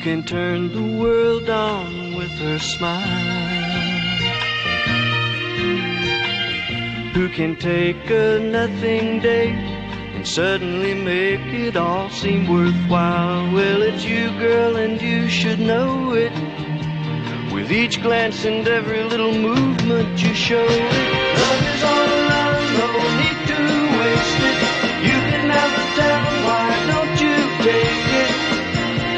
can turn the world on with her smile, who can take a nothing day and suddenly make it all seem worthwhile. Well, it's you, girl, and you should know it. With each glance and every little movement you show it. Love is all around, no need to waste it. You can have the town, why don't you take it?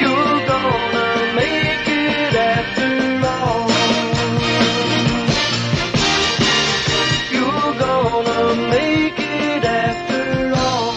You're gonna make it after all. You're gonna make it after all.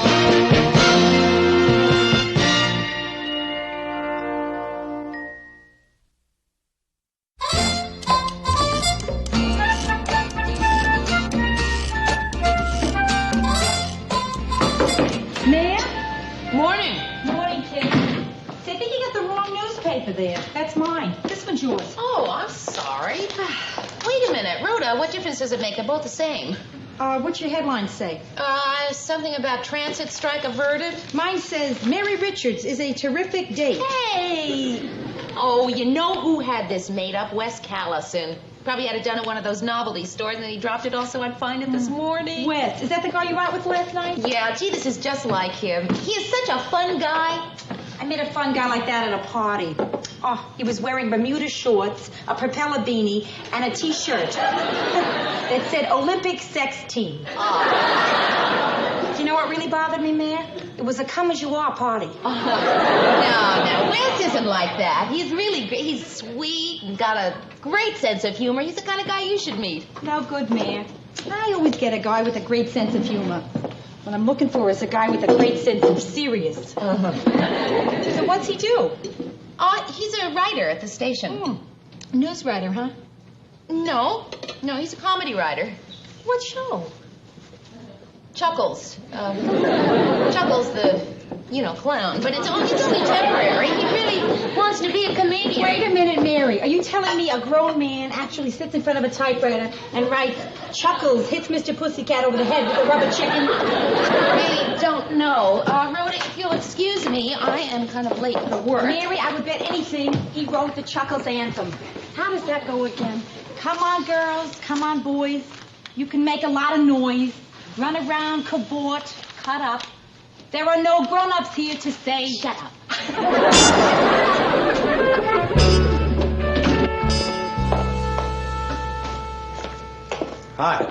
There. That's mine. This one's yours. Oh, I'm sorry. Wait a minute. Rhoda, what difference does it make? They're both the same. What's your headline say? Something about transit strike averted. Mine says, Mary Richards is a terrific date. Hey! Oh, you know who had this made up? Wes Callison. Probably had it done at one of those novelty stores, and then he dropped it also I'd find it this morning. Wes, is that the guy you were out with last night? Yeah, gee, this is just like him. He is such a fun guy. I met a fun guy like that at a party. Oh, he was wearing Bermuda shorts, a propeller beanie, and a T-shirt that said Olympic Sex Team. Oh. Do you know what really bothered me, Mayor? It was a come-as-you-are party. No, Wes isn't like that. He's really great. He's sweet and got a great sense of humor. He's the kind of guy you should meet. No good, Mayor. I always get a guy with a great sense of humor. What I'm looking for is a guy with a great sense of serious. So what's he do? He's a writer at the station. News writer, huh? No, he's a comedy writer. What show? Chuckles. Chuckles the, clown. But it's only temporary. He really wants to be a comedian. Wait a minute, Mary. Are you telling me a grown man actually sits in front of a typewriter and writes, Chuckles hits Mr. Pussycat over the head with a rubber chicken? I really don't know. Rhoda, if you'll excuse me, I am kind of late for work. Mary, I would bet anything he wrote the Chuckles anthem. How does that go again? Come on, girls. Come on, boys. You can make a lot of noise. Run around, cavort, cut up. There are no grown-ups here to say, shut up. Hi.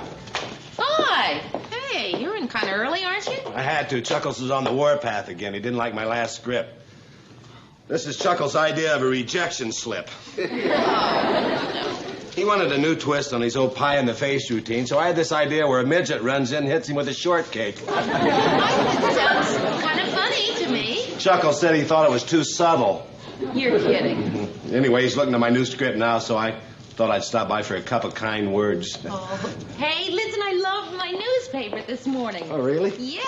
Hi. Hey, you're in kind of early, aren't you? I had to. Chuckles was on the warpath again. He didn't like my last script. This is Chuckles' idea of a rejection slip. He wanted a new twist on his old pie-in-the-face routine, so I had this idea where a midget runs in and hits him with a shortcake. That sounds kind of funny to me. Chuckles said he thought it was too subtle. You're kidding. Anyway, he's looking at my new script now, so I thought I'd stop by for a cup of kind words. Oh. Hey, listen, I loved my newspaper this morning. Oh, really? Yeah.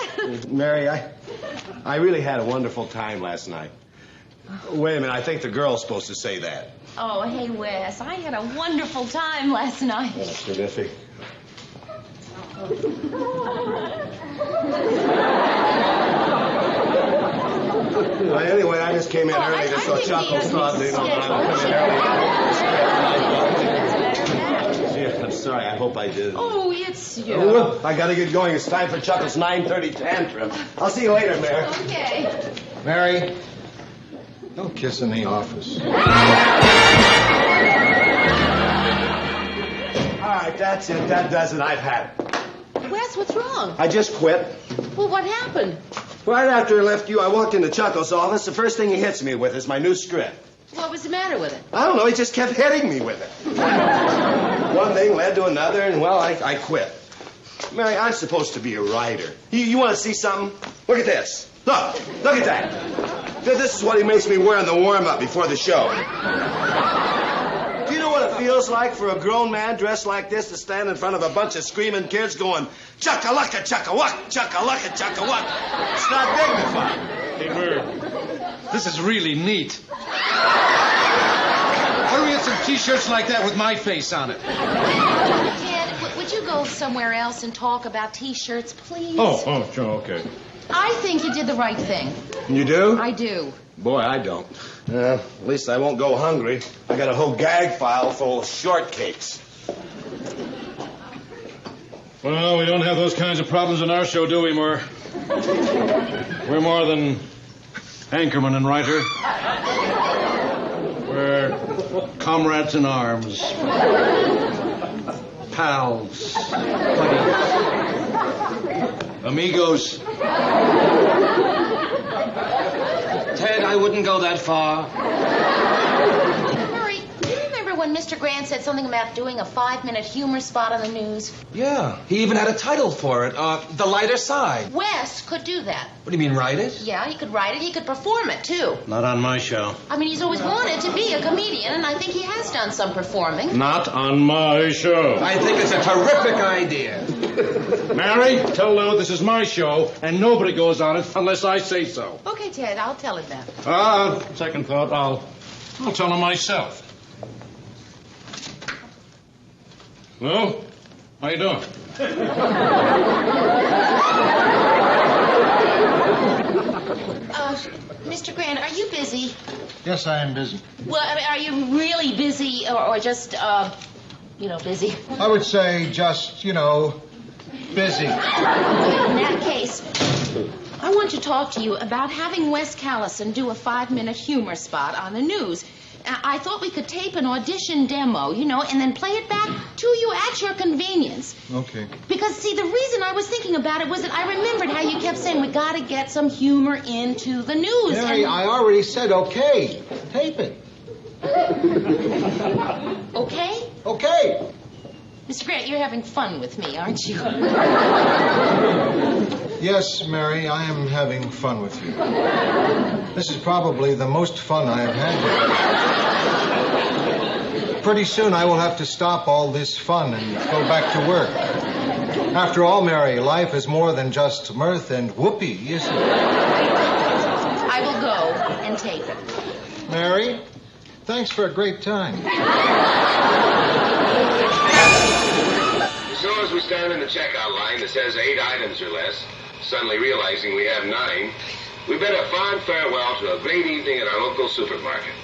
Mary, I really had a wonderful time last night. Wait a minute, I think the girl's supposed to say that. Oh, hey, Wes, I had a wonderful time last night. That's terrific. Well, anyway, I just came in early just so Chuckles thought, that I would come in early. Gee, I'm sorry, I hope I did. Oh, it's you. Well, I gotta get going. It's time for Chuckles' 9:30 tantrum. I'll see you later, Mary. Okay. Mary, no kiss in the office. All right, that's it. That does it. I've had it. Wes, what's wrong? I just quit. Well, what happened? Right after I left you, I walked into Chuckles' office. The first thing he hits me with is my new script. What was the matter with it? I don't know. He just kept hitting me with it. One thing led to another, and, well, I quit. Mary, I'm supposed to be a writer. You want to see something? Look at this. Look at that. This is what he makes me wear in the warm-up before the show. Do you know what it feels like for a grown man dressed like this to stand in front of a bunch of screaming kids going, chaka-laka, chaka-wak, chaka-laka, chaka-wak? It's not dignified. Hey, Merv, this is really neat. How do we get some T-shirts like that with my face on it? Ted, would you go somewhere else and talk about T-shirts, please? Oh, sure, okay. I think you did the right thing. You do? I do. Boy, I don't. At least I won't go hungry. I got a whole gag file full of shortcakes. Well, we don't have those kinds of problems in our show, do we, Murr? We're more than anchorman and writer. We're comrades in arms. Pals. Buddies. Amigos. Ted, I wouldn't go that far. Murray, do you remember when Mr. Grant said something about doing a 5-minute humor spot on the news? Yeah, he even had a title for it. The Lighter Side. Wes could do that. What do you mean, write it? Yeah, he could write it. He could perform it, too. Not on my show. I mean, he's always wanted to be a comedian, and I think he has done some performing. Not on my show. I think it's a terrific idea. Mary, tell Lou this is my show, and nobody goes on it unless I say so. Okay, Ted, I'll tell him that. Second thought, I'll tell him myself. Lou, how you doing? Mr. Grant, are you busy? Yes, I am busy. Well, I mean, are you really busy or just, busy? I would say just, busy. In that case, I want to talk to you about having Wes Callison do a 5-minute humor spot on the news. I thought we could tape an audition demo, and then play it back to you at your convenience. Okay. Because, see, the reason I was thinking about it was that I remembered how you kept saying we got to get some humor into the news. Mary, I already said okay. Tape it. Okay? Okay. Mr. Grant, you're having fun with me, aren't you? Yes, Mary, I am having fun with you. This is probably the most fun I have had with you. Pretty soon I will have to stop all this fun and go back to work. After all, Mary, life is more than just mirth and whoopee, isn't it? I will go and tape it. Mary, thanks for a great time. As soon as we stand in the checkout line that says 8 items or less, suddenly realizing we have 9, we bid a fond farewell to a great evening at our local supermarket.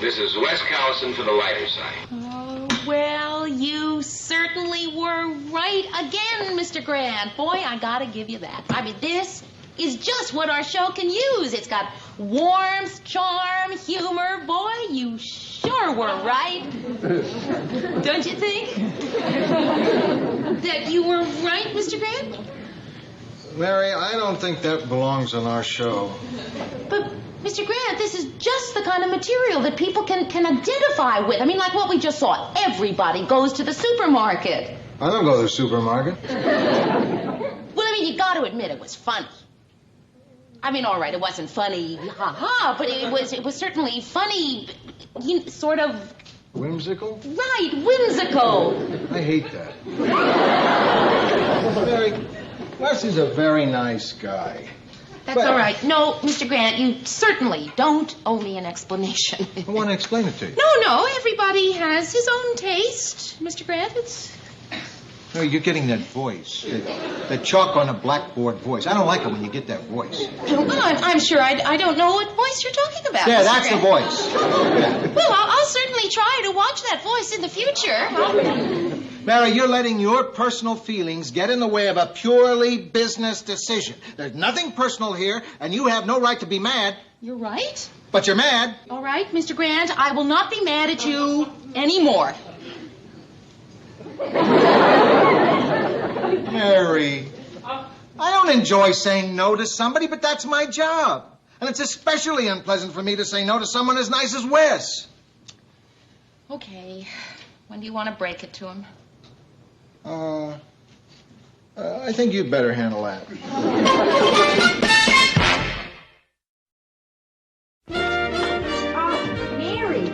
This is Wes Callison for the Lighter Side. Oh, well, you certainly were right again, Mr. Grant. Boy, I gotta give you that. I mean, this is just what our show can use. It's got warmth, charm, humor. Boy, you sure were right. Don't you think? That you were right, Mr. Grant? Mary, I don't think that belongs on our show. But, Mr. Grant, this is just the kind of material that people can identify with. I mean, like what we just saw. Everybody goes to the supermarket. I don't go to the supermarket. Well, I mean, you got to admit it was funny. I mean, all right, it wasn't funny, ha-ha, but it was certainly funny, sort of... Whimsical? Right, whimsical. I hate that. Mary, Wes is a very nice guy. That's all right. No, Mr. Grant, you certainly don't owe me an explanation. I want to explain it to you. No, everybody has his own taste, Mr. Grant. No, you're getting that voice. That chalk on a blackboard voice. I don't like it when you get that voice. Well, I'm sure I don't know what voice you're talking about. Yeah, Mr. that's Grant. the voice. Yeah. Well, I'll certainly try to watch that voice in the future. Mary, you're letting your personal feelings get in the way of a purely business decision. There's nothing personal here, and you have no right to be mad. You're right. But you're mad. All right, Mr. Grant, I will not be mad at you anymore. Mary, I don't enjoy saying no to somebody, but that's my job. And it's especially unpleasant for me to say no to someone as nice as Wes. Okay. When do you want to break it to him? I think you'd better handle that. Mary,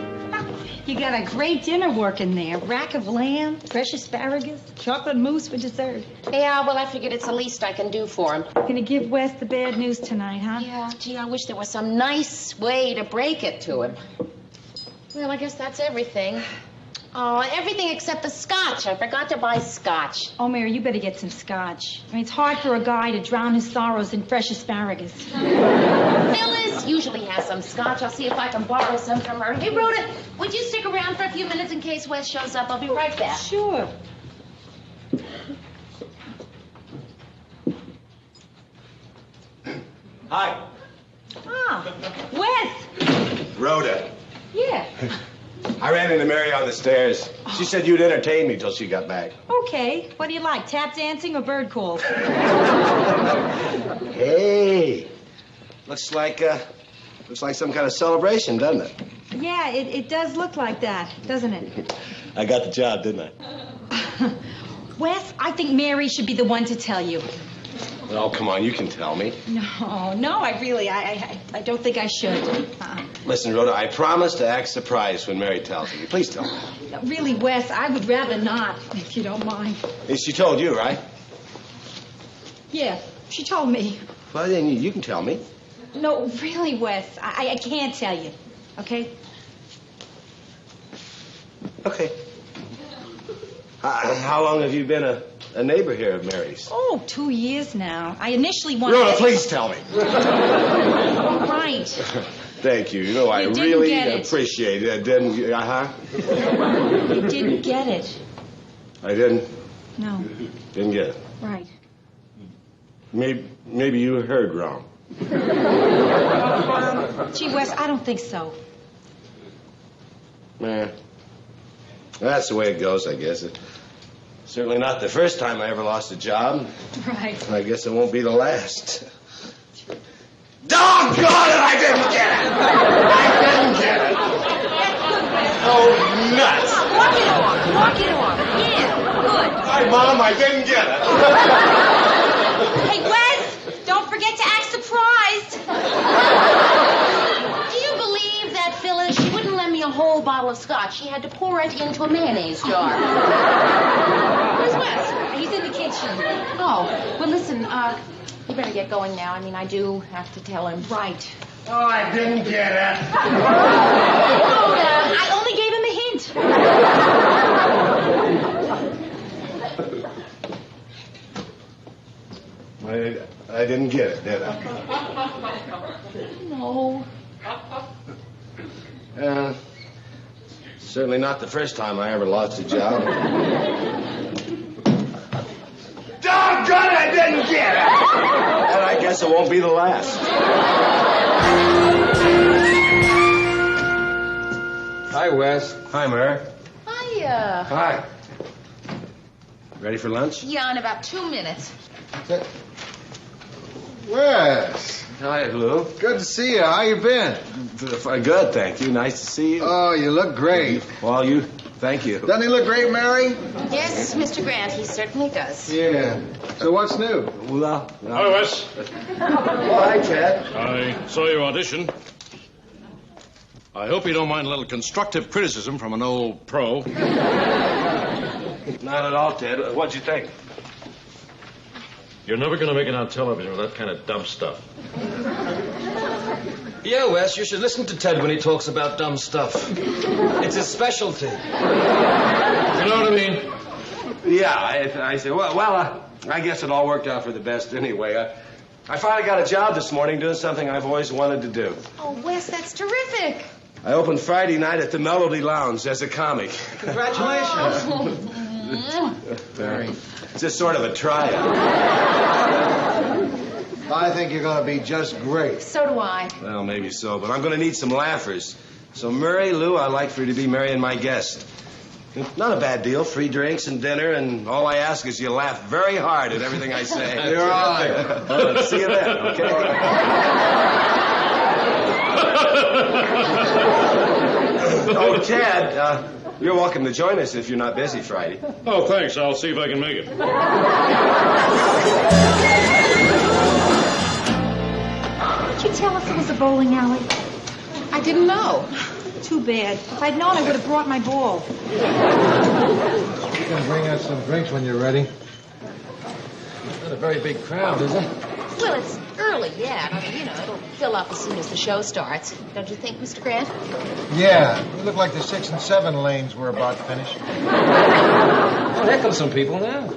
you got a great dinner working there. Rack of lamb, fresh asparagus, chocolate mousse for dessert. Yeah, well, I figured it's the least I can do for him. Gonna give Wes the bad news tonight, huh? Yeah, gee, I wish there was some nice way to break it to him. Well, I guess that's everything. Oh, everything except the scotch. I forgot to buy scotch. Oh, Mary, you better get some scotch. I mean, it's hard for a guy to drown his sorrows in fresh asparagus. Phyllis usually has some scotch. I'll see if I can borrow some from her. Hey, Rhoda, would you stick around for a few minutes in case Wes shows up? I'll be right back. Sure. Hi. Ah, Wes. Rhoda. Yeah. I ran into Mary on the stairs. She said you'd entertain me till she got back. Okay. What do you like, tap dancing or bird calls? Hey. Looks like some kind of celebration, doesn't it? Yeah, it does look like that, doesn't it? I got the job, didn't I? Wes, I think Mary should be the one to tell you. Oh, come on, you can tell me. No, I don't think I should. Listen, Rhoda, I promise to act surprised when Mary tells me. Please tell me. No, really, Wes, I would rather not, if you don't mind. She told you, right? Yeah, she told me. Well, then you can tell me. No, really, Wes, I can't tell you, okay? Okay. How long have you been a neighbor here of Mary's? Oh, 2 years now. I initially wanted... Rhoda, please tell me. All right. Thank you. You know, I didn't really get it. appreciate it. Didn't you? You didn't get it. I didn't? No. Didn't get it. Right. Maybe you heard wrong. Gee, Wes, I don't think so. Man, that's the way it goes, I guess. Certainly not the first time I ever lost a job. Right. I guess it won't be the last. Doggone it, I didn't get it! I didn't get it! Oh, nuts! Walk it off. Yeah, good. Hi, Mom, I didn't get it. Hey, Wes, don't forget to act surprised. Do you believe that, Phyllis? She wouldn't lend me a whole bottle of scotch. She had to pour it into a mayonnaise jar. Where's Wes? He's in the kitchen. Oh, well, listen, you better get going now. I mean, I do have to tell him. Right. Oh, I didn't get it. I only gave him a hint. I didn't get it, did I? No. Certainly not the first time I ever lost a job. Doggone it, I didn't get it! And I guess it won't be the last. Hi, Wes. Hi, Mary. Hiya. Hi. Ready for lunch? Yeah, in about 2 minutes. Wes, Hi, Lou. good to see you. How you been? Good, thank you. Nice to see you. Oh, you look great. Well, thank you. Doesn't he look great, Mary? Yes, Mr. Grant, he certainly does. Yeah. So what's new? Well, Hi, Wes. hi, Ted. I saw your audition. I hope you don't mind a little constructive criticism from an old pro. Not at all, Ted. What'd you think? You're never going to make it on television with that kind of dumb stuff. Yeah, Wes, you should listen to Ted when he talks about dumb stuff. It's his specialty. You know what I mean? Yeah, I said, I guess it all worked out for the best anyway. I finally got a job this morning doing something I've always wanted to do. Oh, Wes, that's terrific. I opened Friday night at the Melody Lounge as a comic. Congratulations. It's just sort of a tryout. I think you're going to be just great. So do I. Well, maybe so, but I'm going to need some laughers. So, Murray, Lou, I'd like for you to be marrying my guest. Not a bad deal. Free drinks and dinner, and all I ask is you laugh very hard at everything I say. You're right. See you then, okay? Oh, Ted, you're welcome to join us if you're not busy Friday. Oh, thanks. I'll see if I can make it. Did you tell us it was a bowling alley? I didn't know. Too bad. If I'd known, I would have brought my ball. You can bring us some drinks when you're ready. Not a very big crowd, is it? Well, it's early. fairly yet. I mean, you know, it'll fill up as soon as the show starts. Don't you think, Mr. Grant? Yeah, it looked like the 6 and 7 lanes were about finished. Oh, here come some people now.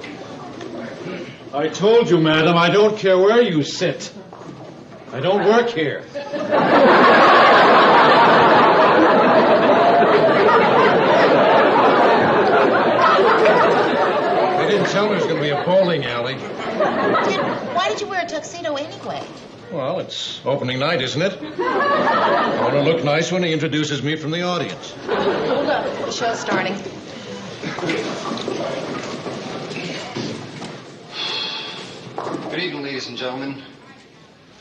I told you, madam, I don't care where you sit. I don't work here. They didn't tell me there was going to be a bowling alley. Why did you wear a tuxedo anyway? Well, it's opening night, isn't it? I want to look nice when he introduces me from the audience. Hold up. The show's starting. Good evening, ladies and gentlemen.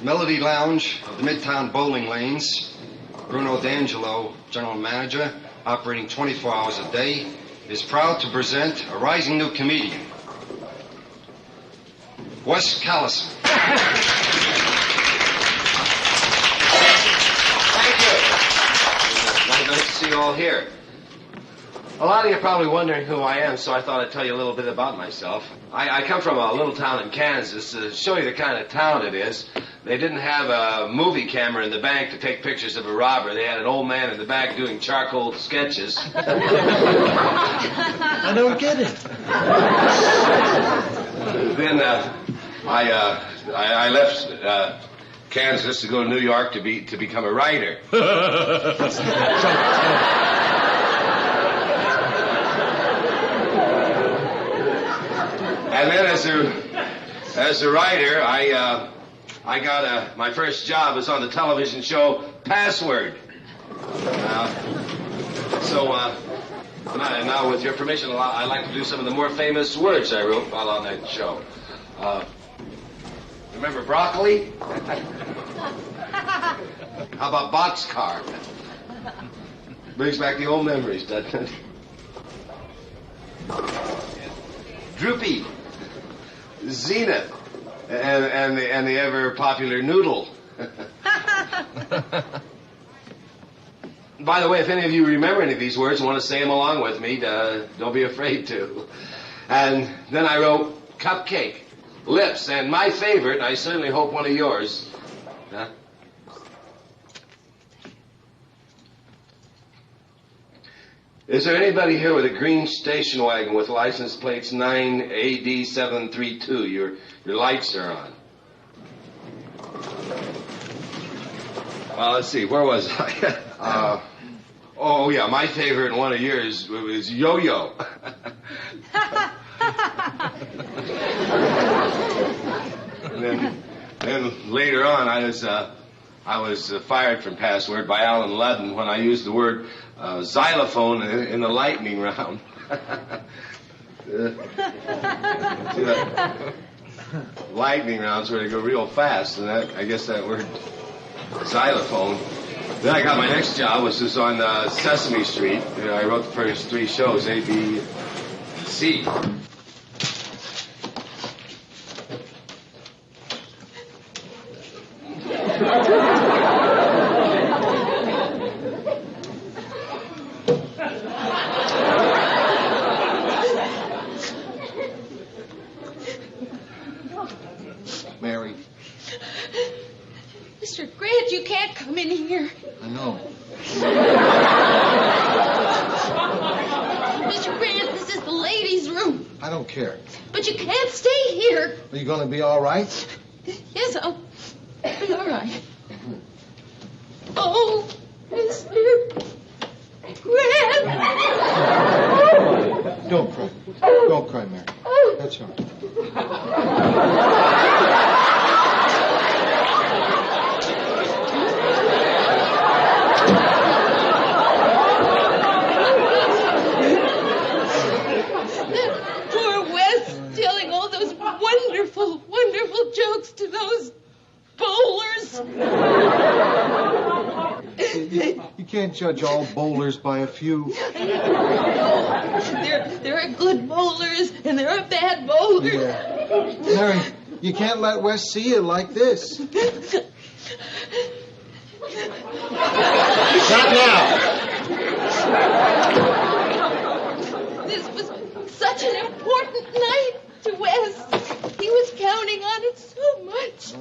Melody Lounge of the Midtown Bowling Lanes, Bruno D'Angelo, general manager, operating 24 hours a day, is proud to present a rising new comedian, Wes Callison. Thank you. Nice to see you all here. A lot of you are probably wondering who I am, so I thought I'd tell you a little bit about myself. I come from a little town in Kansas. To show you the kind of town it is, they didn't have a movie camera in the bank to take pictures of a robber. They had an old man in the back doing charcoal sketches. I don't get it. Then I left Kansas to go to New York to become a writer. And then as a writer, I got my first job was on the television show Password. Now with your permission, I'd like to do some of the more famous words I wrote while on that show. Remember broccoli? How about boxcar? Brings back the old memories, doesn't it? Droopy. Zenith. And the ever popular noodle. By the way, if any of you remember any of these words and want to say them along with me, don't be afraid to. And then I wrote cupcake, lips, and my favorite, I certainly hope one of yours. Huh? Is there anybody here with a green station wagon with license plates 9AD732? Your lights are on. Well, let's see. Where was I? Oh, yeah. My favorite and one of yours was Yo-Yo. Then later on, I was fired from Password by Alan Ludden when I used the word xylophone in the lightning round. Lightning rounds where they go real fast, and I guess that word xylophone. Then I got my next job, which was on Sesame Street. I wrote the first 3 shows, A, B, C. Mary. Mr. Grant, you can't come in here. I know. Mr. Grant, this is the ladies' room. I don't care. But you can't stay here. Are you going to be all right? Yes, I'll be all right. Oh, Mr. Grant. Don't cry. Don't cry, Mary. That's all right. Poor Wes telling all those wonderful, wonderful jokes to those bowlers. You can't judge all bowlers by a few. There are good bowlers and there are bad bowlers. Yeah. Mary, you can't let Wes see you like this. Stop now! This was such an important night to Wes. He was counting on it so much.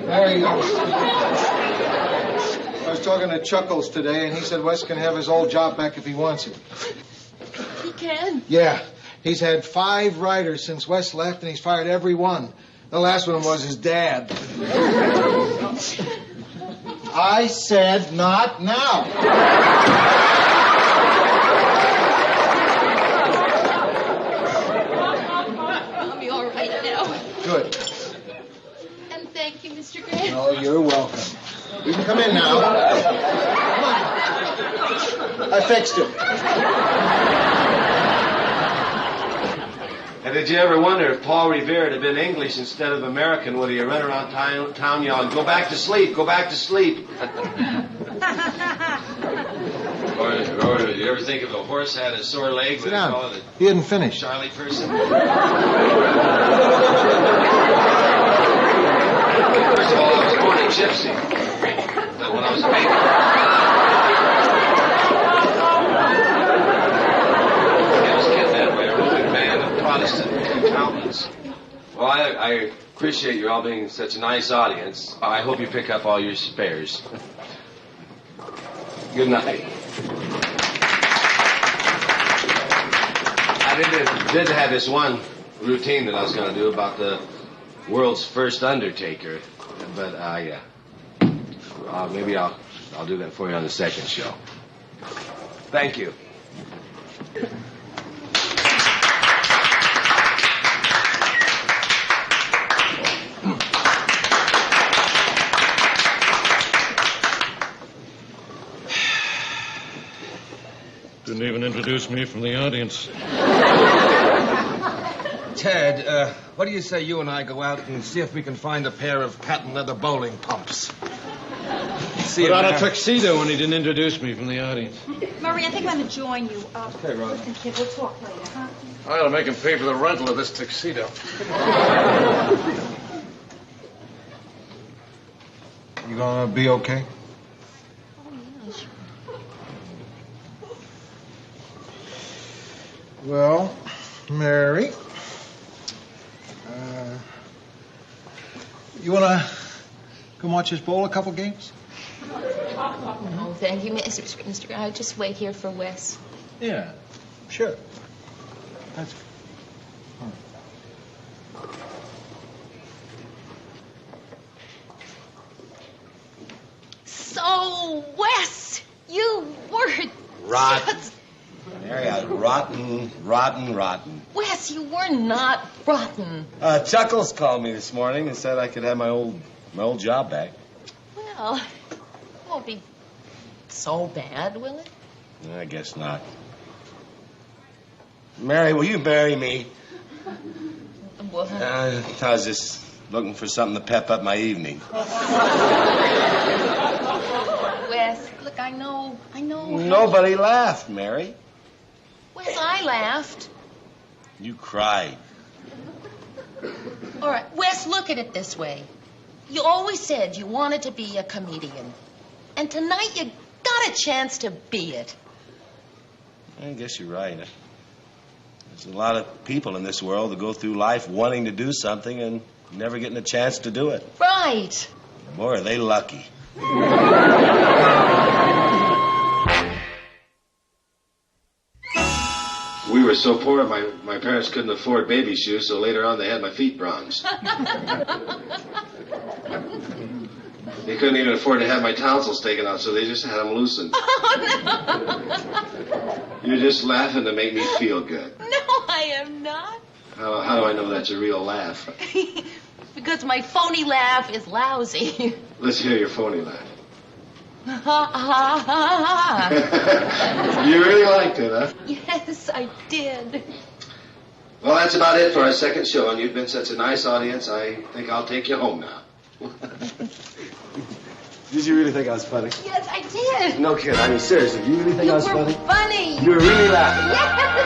There you go. I was talking to Chuckles today, and he said Wes can have his old job back if he wants it. He can? Yeah. He's had 5 writers since Wes left, and he's fired every one. The last one was his dad. I said not now. I'll be all right now. Good. And thank you, Mr. Grant. Oh, you're welcome. You can come in now. Come on. I fixed it. And did you ever wonder if Paul Revere had been English instead of American, would he run around town yelling, "Go back to sleep, go back to sleep"? Or did you ever think if a horse had a sore leg, would they call it He didn't finish. a Charlie person? First of all, I was born a gypsy. But when I was a baby... Protestant accountants. Well, I appreciate you all being such a nice audience. I hope you pick up all your spares. Good night. I did have this one routine that I was going to do about the world's first undertaker, but maybe I'll do that for you on the second show. Thank you. Didn't even introduce me from the audience. Ted, what do you say you and I go out and see if we can find a pair of patent leather bowling pumps? Put on a tuxedo when he didn't introduce me from the audience. Murray, I think I'm going to join you. Okay, Rose. Listen, kid, we'll talk later, huh? I ought to make him pay for the rental of this tuxedo. You gonna be okay? Oh, yeah, sure. Well, Mary, you wanna come watch us bowl a couple games? Oh, thank you, Mr. Grant. I'll just wait here for Wes. Yeah, sure. That's good. So, Wes, you were Rotten. Mary, I was rotten. Wes, you were not rotten. Chuckles called me this morning and said I could have my old job back. Well, it won't be so bad, will it? I guess not. Mary, will you marry me? Well, I was just looking for something to pep up my evening. Wes, look, I know. Nobody laughed, Mary. Wes, I laughed. You cried. All right, Wes, look at it this way. You always said you wanted to be a comedian. And tonight you got a chance to be it. I guess you're right. There's a lot of people in this world that go through life wanting to do something and never getting a chance to do it. Right. Boy, are they lucky. We were so poor, my parents couldn't afford baby shoes, so later on they had my feet bronzed. They couldn't even afford to have my tonsils taken out, so they just had them loosened. Oh, no. You're just laughing to make me feel good. No, I am not. How do I know that's a real laugh? Because my phony laugh is lousy. Let's hear your phony laugh. Ha, ha, ha, ha. You really liked it, huh? Yes, I did. Well, that's about it for our second show, and you've been such a nice audience, I think I'll take you home now. Did you really think I was funny? Yes, I did. No kidding. I mean, seriously, do you really think I was funny? Funny. You were really laughing. Yes.